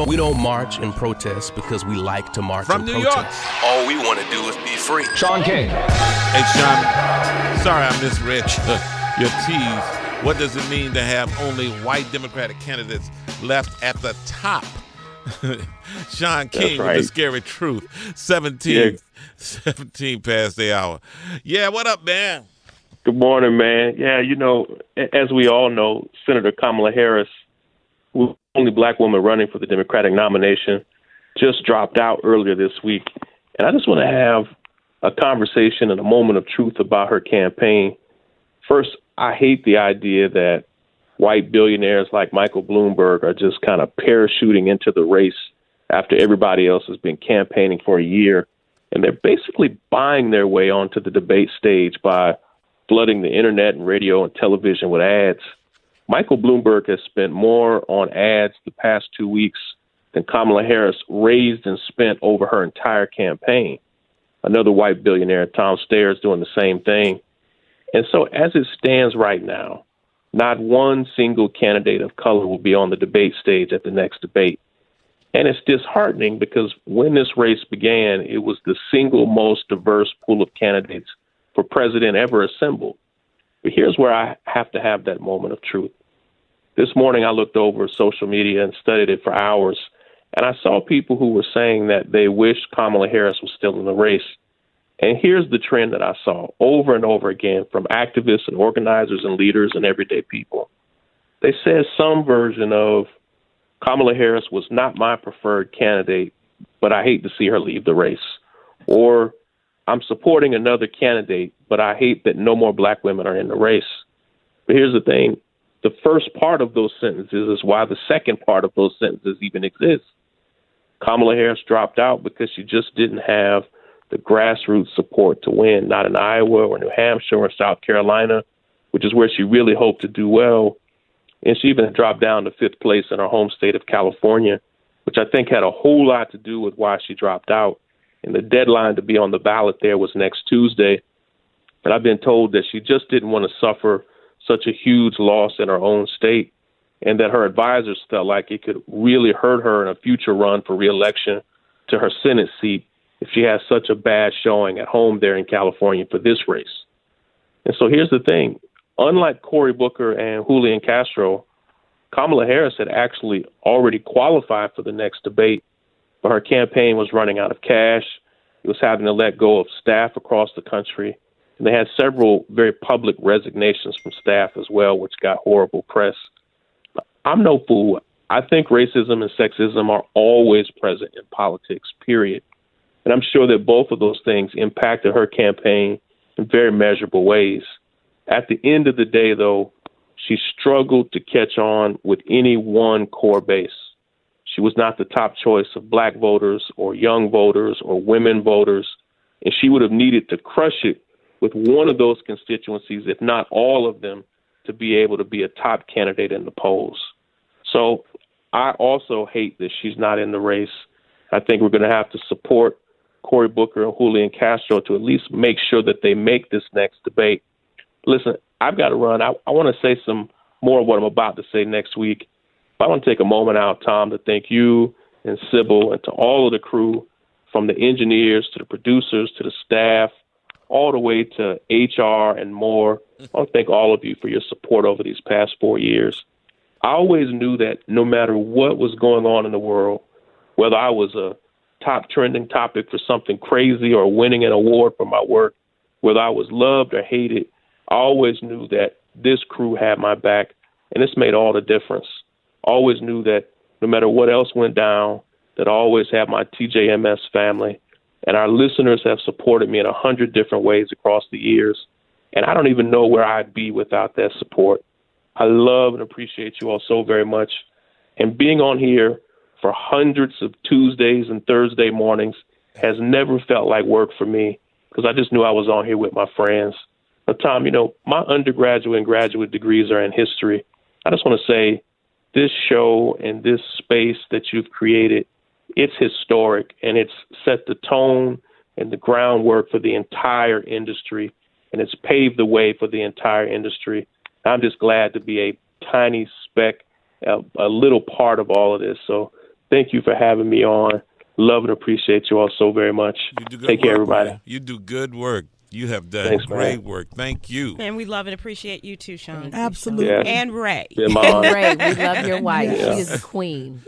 We don't march and protest because we like to march From and New protest. York. All we want to do is be free. Shaun King. Hey, Shaun, sorry I misread your tease. What does it mean to have only white Democratic candidates left at the top? Shaun King right. with the scary truth. 17 past the hour. Yeah, what up, man? Good morning, man. Yeah, as we all know, Senator Kamala Harris, who's the only black woman running for the Democratic nomination, just dropped out earlier this week. And I just want to have a conversation and a moment of truth about her campaign. First, I hate the idea that white billionaires like Michael Bloomberg are just kind of parachuting into the race after everybody else has been campaigning for a year. And they're basically buying their way onto the debate stage by flooding the internet and radio and television with ads. Michael Bloomberg has spent more on ads the past 2 weeks than Kamala Harris raised and spent over her entire campaign. Another white billionaire, Tom Steyer, is doing the same thing. And so as it stands right now, not one single candidate of color will be on the debate stage at the next debate. And it's disheartening because when this race began, it was the single most diverse pool of candidates for president ever assembled. But here's where I have to have that moment of truth. This morning, I looked over social media and studied it for hours, and I saw people who were saying that they wished Kamala Harris was still in the race. And here's the trend that I saw over and over again from activists and organizers and leaders and everyday people. They said some version of Kamala Harris was not my preferred candidate, but I hate to see her leave the race. Or I'm supporting another candidate, but I hate that no more black women are in the race. But here's the thing. The first part of those sentences is why the second part of those sentences even exists. Kamala Harris dropped out because she just didn't have the grassroots support to win, not in Iowa or New Hampshire or South Carolina, which is where she really hoped to do well. And she even dropped down to fifth place in her home state of California, which I think had a whole lot to do with why she dropped out. And the deadline to be on the ballot there was next Tuesday. And I've been told that she just didn't want to suffer such a huge loss in her own state, and that her advisors felt like it could really hurt her in a future run for reelection to her Senate seat if she has such a bad showing at home there in California for this race. And so here's the thing. Unlike Cory Booker and Julian Castro, Kamala Harris had actually already qualified for the next debate, but her campaign was running out of cash. It was having to let go of staff across the country. And they had several very public resignations from staff as well, which got horrible press. I'm no fool. I think racism and sexism are always present in politics, period. And I'm sure that both of those things impacted her campaign in very measurable ways. At the end of the day, though, she struggled to catch on with any one core base. She was not the top choice of black voters or young voters or women voters, and she would have needed to crush it with one of those constituencies, if not all of them, to be able to be a top candidate in the polls. So I also hate that she's not in the race. I think we're going to have to support Cory Booker and Julian Castro to at least make sure that they make this next debate. Listen, I've got to run. I want to say some more of what I'm about to say next week. But I want to take a moment out, Tom, to thank you and Sybil and to all of the crew, from the engineers to the producers to the staff, all the way to HR and more. I want to thank all of you for your support over these past 4 years. I always knew that no matter what was going on in the world, whether I was a top trending topic for something crazy or winning an award for my work, whether I was loved or hated, I always knew that this crew had my back, and this made all the difference. I always knew that no matter what else went down, that I always had my TJMS family, and our listeners have supported me in 100 different ways across the years, and I don't even know where I'd be without that support. I love and appreciate you all so very much, and being on here for hundreds of Tuesdays and Thursday mornings has never felt like work for me, because I just knew I was on here with my friends. But Tom, my undergraduate and graduate degrees are in history. I just want to say this show and this space that you've created, it's historic, and it's set the tone and the groundwork for the entire industry, and it's paved the way for the entire industry. I'm just glad to be a tiny speck, a little part of all of this. So thank you for having me on. Love and appreciate you all so very much. You do good Take care, work, everybody. man. You do good work. You have done Thanks, great man. work. Thank you. And we love and appreciate you too, Shaun. Absolutely. Yes. And Ray. Been my honor. Ray, we love your wife. Yeah. She is the queen.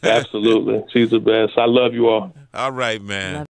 Absolutely. She's the best. I love you all. All right, man.